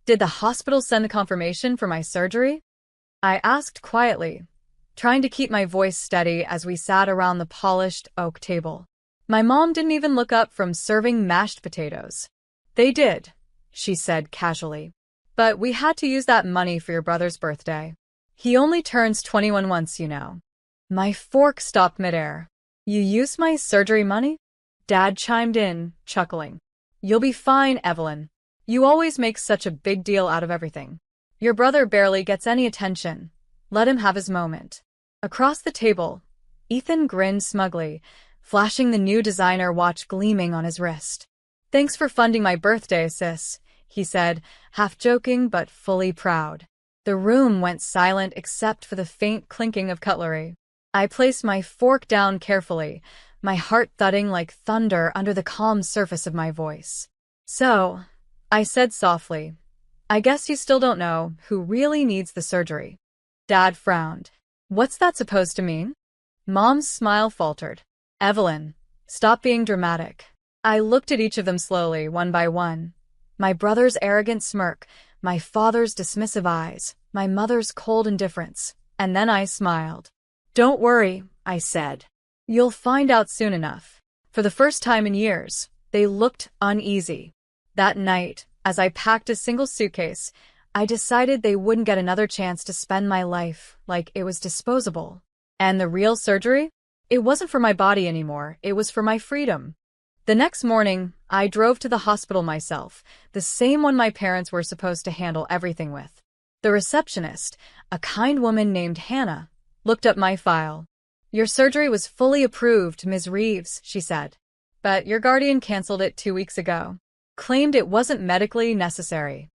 Did the hospital send the confirmation for my surgery? I asked quietly, trying to keep my voice steady as we sat around the polished oak table. My mom didn't even look up from serving mashed potatoes. They did, she said casually. But we had to use that money for your brother's birthday. He only turns 21 once, you know. My fork stopped midair. You used my surgery money? Dad chimed in, chuckling. You'll be fine, Evelyn. You always make such a big deal out of everything. Your brother barely gets any attention. Let him have his moment. Across the table, Ethan grinned smugly, flashing the new designer watch gleaming on his wrist. Thanks for funding my birthday, sis, he said, half joking but fully proud. The room went silent except for the faint clinking of cutlery. I placed my fork down carefully, my heart thudding like thunder under the calm surface of my voice. So, I said softly, I guess you still don't know who really needs the surgery. Dad frowned. What's that supposed to mean? Mom's smile faltered. Evelyn, stop being dramatic. I looked at each of them slowly, one by one. My brother's arrogant smirk, my father's dismissive eyes, my mother's cold indifference, and then I smiled. Don't worry, I said. You'll find out soon enough. For the first time in years, they looked uneasy. That night, as I packed a single suitcase, I decided they wouldn't get another chance to spend my life like it was disposable. And the real surgery? It wasn't for my body anymore, it was for my freedom. The next morning, I drove to the hospital myself, the same one my parents were supposed to handle everything with. The receptionist, a kind woman named Hannah, looked up my file. Your surgery was fully approved, Ms. Reeves, she said. But your guardian canceled it 2 weeks ago. Claimed it wasn't medically necessary.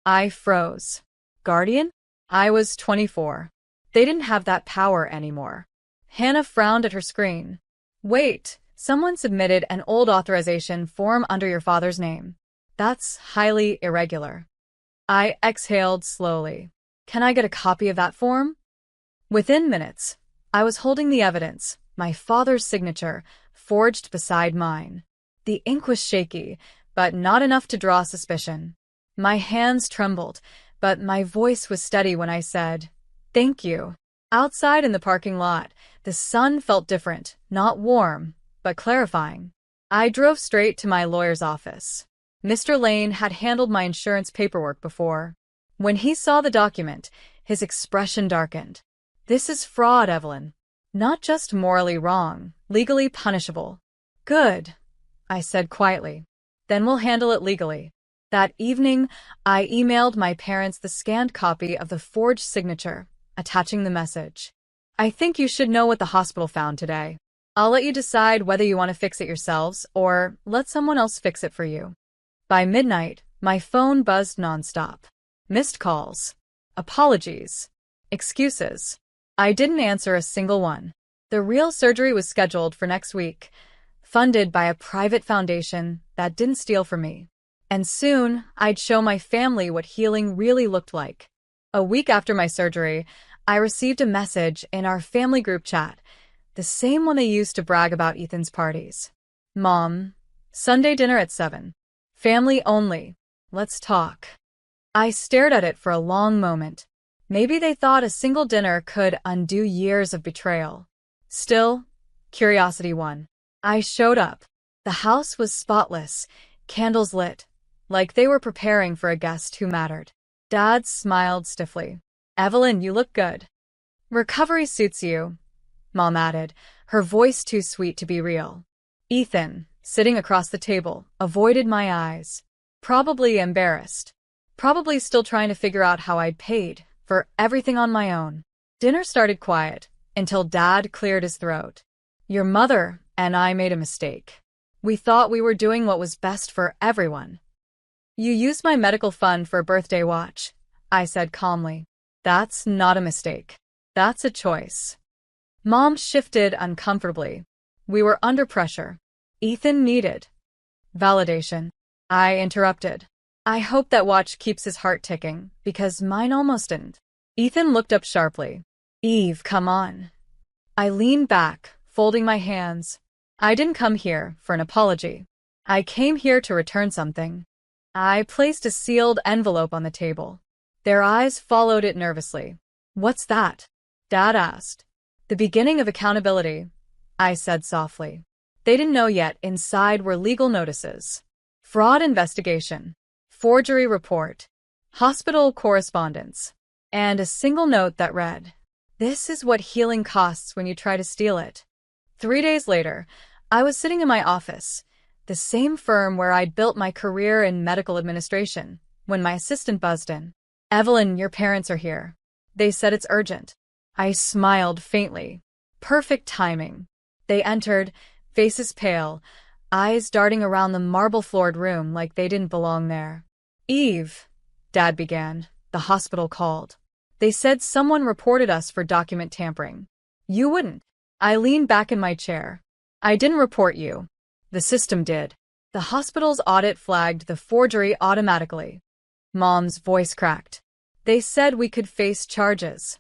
I froze. Guardian? I was 24. They didn't have that power anymore. Hannah frowned at her screen. Wait, someone submitted an old authorization form under your father's name. That's highly irregular. I exhaled slowly. Can I get a copy of that form? Within minutes, I was holding the evidence, my father's signature, forged beside mine. The ink was shaky, but not enough to draw suspicion. My hands trembled, but my voice was steady when I said, "Thank you." Outside in the parking lot, the sun felt different, not warm, but clarifying. I drove straight to my lawyer's office. Mr. Lane had handled my insurance paperwork before. When he saw the document, his expression darkened. This is fraud, Evelyn. Not just morally wrong, legally punishable. Good, I said quietly. Then we'll handle it legally. That evening, I emailed my parents the scanned copy of the forged signature, attaching the message. I think you should know what the hospital found today. I'll let you decide whether you want to fix it yourselves or let someone else fix it for you. By midnight, my phone buzzed nonstop. Missed calls. Apologies. Excuses. I didn't answer a single one. The real surgery was scheduled for next week, funded by a private foundation that didn't steal from me. And soon, I'd show my family what healing really looked like. A week after my surgery, I received a message in our family group chat, the same one they used to brag about Ethan's parties. Mom, Sunday dinner at 7. Family only. Let's talk. I stared at it for a long moment. Maybe they thought a single dinner could undo years of betrayal. Still, curiosity won. I showed up. The house was spotless, candles lit, like they were preparing for a guest who mattered. Dad smiled stiffly. Evelyn, you look good. Recovery suits you, Mom added, her voice too sweet to be real. Ethan, sitting across the table, avoided my eyes. Probably embarrassed. Probably still trying to figure out how I'd paid for everything on my own. Dinner started quiet, until Dad cleared his throat. Your mother and I made a mistake. We thought we were doing what was best for everyone. You used my medical fund for a birthday watch, I said calmly. That's not a mistake. That's a choice. Mom shifted uncomfortably. We were under pressure. Ethan needed validation. I interrupted. I hope that watch keeps his heart ticking, because mine almost didn't. Ethan looked up sharply. Eve, come on. I leaned back, folding my hands. I didn't come here for an apology. I came here to return something. I placed a sealed envelope on the table. Their eyes followed it nervously. "What's that?" Dad asked. "The beginning of accountability," I said softly. They didn't know yet. Inside were legal notices. Fraud investigation. Forgery report. Hospital correspondence. And a single note that read, "This is what healing costs when you try to steal it." 3 days later, I was sitting in my office, the same firm where I'd built my career in medical administration, when my assistant buzzed in. "Evelyn, your parents are here. They said it's urgent." I smiled faintly. Perfect timing. They entered, faces pale, eyes darting around the marble-floored room like they didn't belong there. "Eve," Dad began, "the hospital called. They said someone reported us for document tampering." "You wouldn't." I leaned back in my chair. "I didn't report you. The system did. The hospital's audit flagged the forgery automatically." Mom's voice cracked. "They said we could face charges."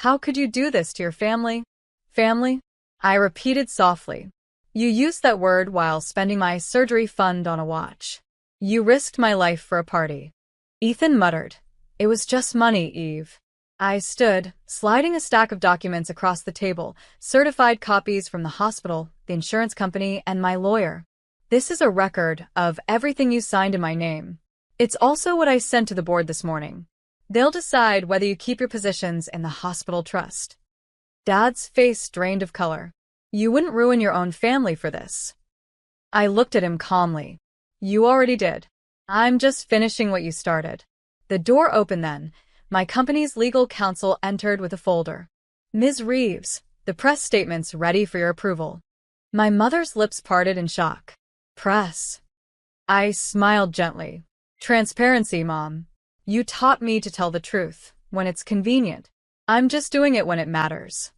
"How could you do this to your family?" "Family?" I repeated softly. "You used that word while spending my surgery fund on a watch. You risked my life for a party." Ethan muttered, "It was just money, Eve." I stood, sliding a stack of documents across the table, certified copies from the hospital, the insurance company, and my lawyer. "This is a record of everything you signed in my name. It's also what I sent to the board this morning. They'll decide whether you keep your positions in the hospital trust." Dad's face drained of color. "You wouldn't ruin your own family for this." I looked at him calmly. "You already did. I'm just finishing what you started." The door opened then. My company's legal counsel entered with a folder. "Ms. Reeves, the press statement's ready for your approval." My mother's lips parted in shock. "Press?" I smiled gently. "Transparency, Mom. You taught me to tell the truth, when it's convenient. I'm just doing it when it matters."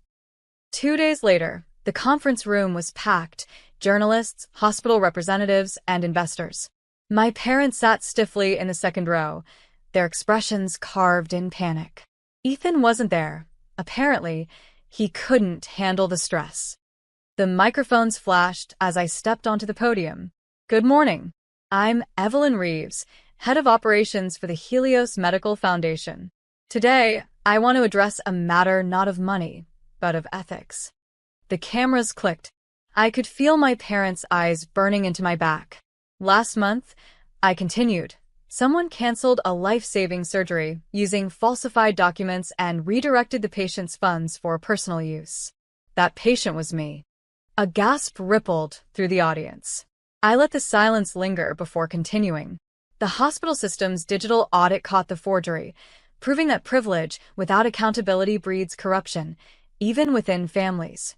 2 days later, the conference room was packed, journalists, hospital representatives, and investors. My parents sat stiffly in the second row, their expressions carved in panic. Ethan wasn't there. Apparently, he couldn't handle the stress. The microphones flashed as I stepped onto the podium. "Good morning. I'm Evelyn Reeves, head of operations for the Helios Medical Foundation. Today, I want to address a matter not of money, but of ethics." The cameras clicked. I could feel my parents' eyes burning into my back. "Last month," I continued, "someone canceled a life-saving surgery using falsified documents and redirected the patient's funds for personal use. That patient was me." A gasp rippled through the audience. I let the silence linger before continuing. "The hospital system's digital audit caught the forgery, proving that privilege without accountability breeds corruption, even within families."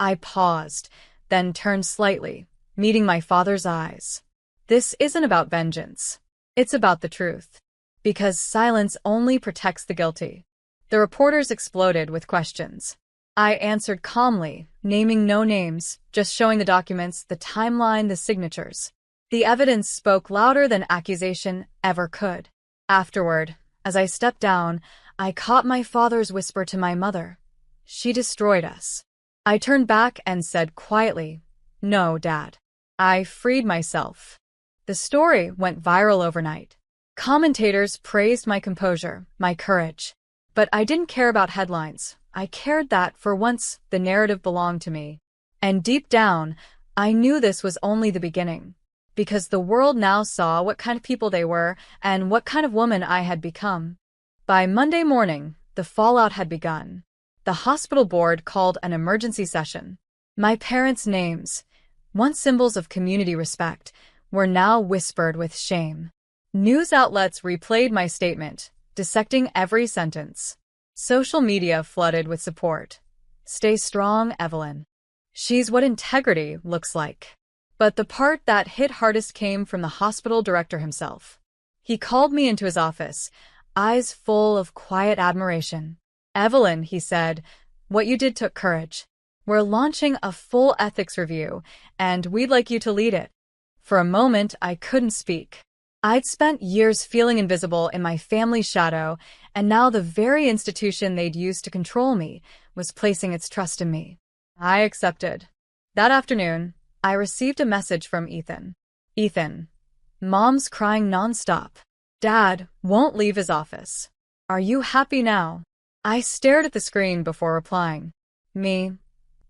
I paused, then turned slightly, meeting my father's eyes. "This isn't about vengeance. It's about the truth. Because silence only protects the guilty." The reporters exploded with questions. I answered calmly, naming no names, just showing the documents, the timeline, the signatures. The evidence spoke louder than accusation ever could. Afterward, as I stepped down, I caught my father's whisper to my mother. "She destroyed us." I turned back and said quietly, "No, Dad." I freed myself. The story went viral overnight. Commentators praised my composure, my courage. But I didn't care about headlines. I cared that, for once, the narrative belonged to me. And deep down, I knew this was only the beginning. Because the world now saw what kind of people they were and what kind of woman I had become. By Monday morning, the fallout had begun. The hospital board called an emergency session. My parents' names, once symbols of community respect, were now whispered with shame. News outlets replayed my statement, dissecting every sentence. Social media flooded with support. "Stay strong, Evelyn. She's what integrity looks like." But the part that hit hardest came from the hospital director himself. He called me into his office, eyes full of quiet admiration. "Evelyn," he said, "what you did took courage. We're launching a full ethics review, and we'd like you to lead it." For a moment, I couldn't speak. I'd spent years feeling invisible in my family's shadow, and now the very institution they'd used to control me was placing its trust in me. I accepted. That afternoon, I received a message from Ethan. "Ethan, Mom's crying nonstop. Dad won't leave his office. Are you happy now? I stared at the screen before replying. Me?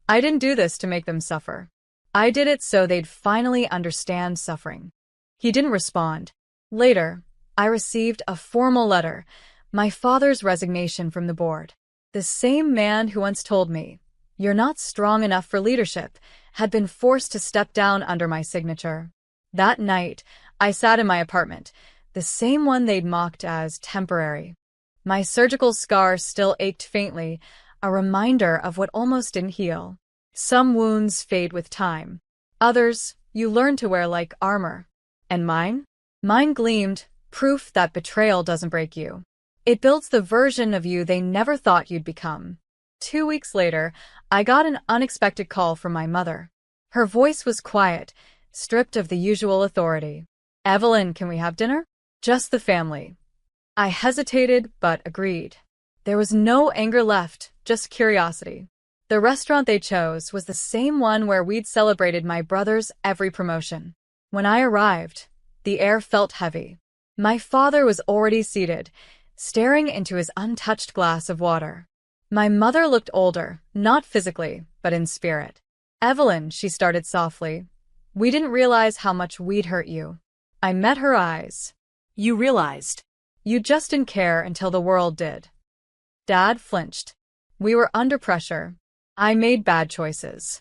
I didn't do this to make them suffer. I did it so they'd finally understand suffering. He didn't respond. Later, I received a formal letter, my father's resignation from the board. The same man who once told me, "You're not strong enough for leadership," had been forced to step down under my signature. That night, I sat in my apartment, the same one they'd mocked as temporary. My surgical scar still ached faintly, a reminder of what almost didn't heal. Some wounds fade with time. Others, you learn to wear like armor. And mine? Mine gleamed, proof that betrayal doesn't break you. It builds the version of you they never thought you'd become. 2 weeks later, I got an unexpected call from my mother. Her voice was quiet, stripped of the usual authority. "Evelyn, can we have dinner?" "Just the family." I hesitated, but agreed. There was no anger left, just curiosity. The restaurant they chose was the same one where we'd celebrated my brother's every promotion. When I arrived, the air felt heavy. My father was already seated, staring into his untouched glass of water. My mother looked older, not physically, but in spirit. "Evelyn," she started softly, "we didn't realize how much we'd hurt you." I met her eyes. "You realized? You just didn't care until the world did." Dad flinched. We were under pressure. I made bad choices.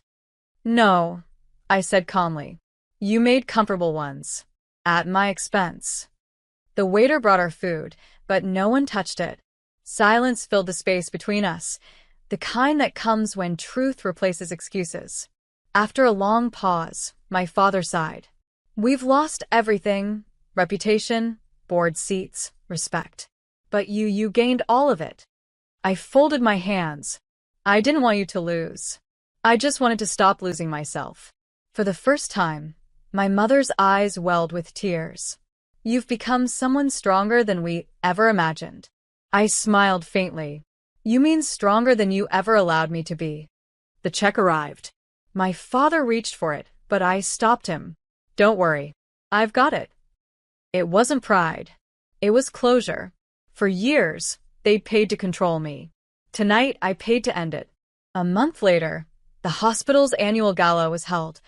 "No," I said calmly. "You made comfortable ones. At my expense." The waiter brought our food, but no one touched it. Silence filled the space between us, the kind that comes when truth replaces excuses. After a long pause, my father sighed. "We've lost everything: reputation, board seats, respect. But you gained all of it." I folded my hands. "I didn't want you to lose. I just wanted to stop losing myself." For the first time, my mother's eyes welled with tears. "You've become someone stronger than we ever imagined." I smiled faintly. "You mean stronger than you ever allowed me to be." The check arrived. My father reached for it, but I stopped him. "Don't worry. I've got it." It wasn't pride. It was closure. For years, they'd paid to control me. Tonight, I paid to end it. A month later, the hospital's annual gala was held,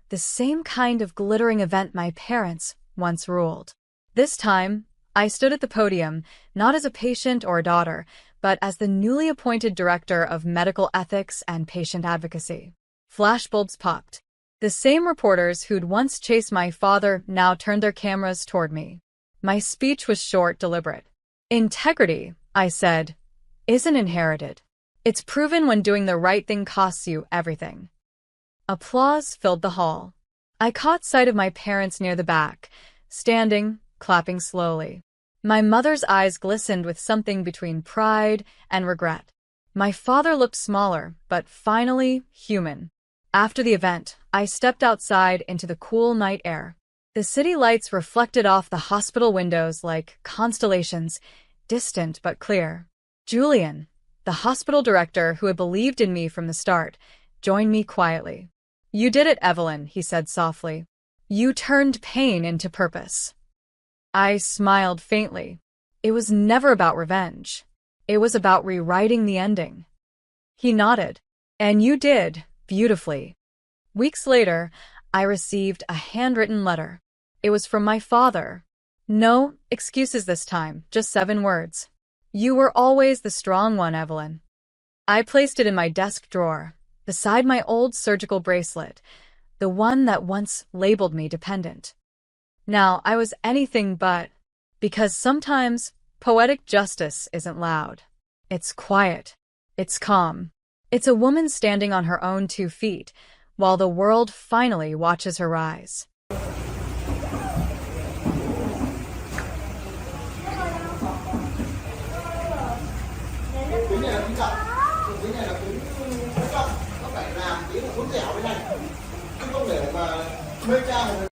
the same kind of glittering event my parents once ruled. This time, I stood at the podium, not as a patient or a daughter, but as the newly appointed director of medical ethics and patient advocacy. Flashbulbs popped. The same reporters who'd once chased my father now turned their cameras toward me. My speech was short, deliberate. "Integrity," I said, "isn't inherited. It's proven when doing the right thing costs you everything." Applause filled the hall. I caught sight of my parents near the back, standing, clapping slowly. My mother's eyes glistened with something between pride and regret. My father looked smaller, but finally human. After the event, I stepped outside into the cool night air. The city lights reflected off the hospital windows like constellations, distant but clear. Julian, the hospital director who had believed in me from the start, joined me quietly. "You did it, Evelyn," he said softly. "You turned pain into purpose." I smiled faintly. It was never about revenge. It was about rewriting the ending. He nodded. "And you did, beautifully." Weeks later, I received a handwritten letter. It was from my father. No excuses this time, just 7 words. "You were always the strong one, Evelyn." I placed it in my desk drawer, beside my old surgical bracelet, the one that once labeled me dependent. Now I was anything but, because sometimes poetic justice isn't loud. It's quiet. It's calm. It's a woman standing on her own 2 feet, while the world finally watches her rise.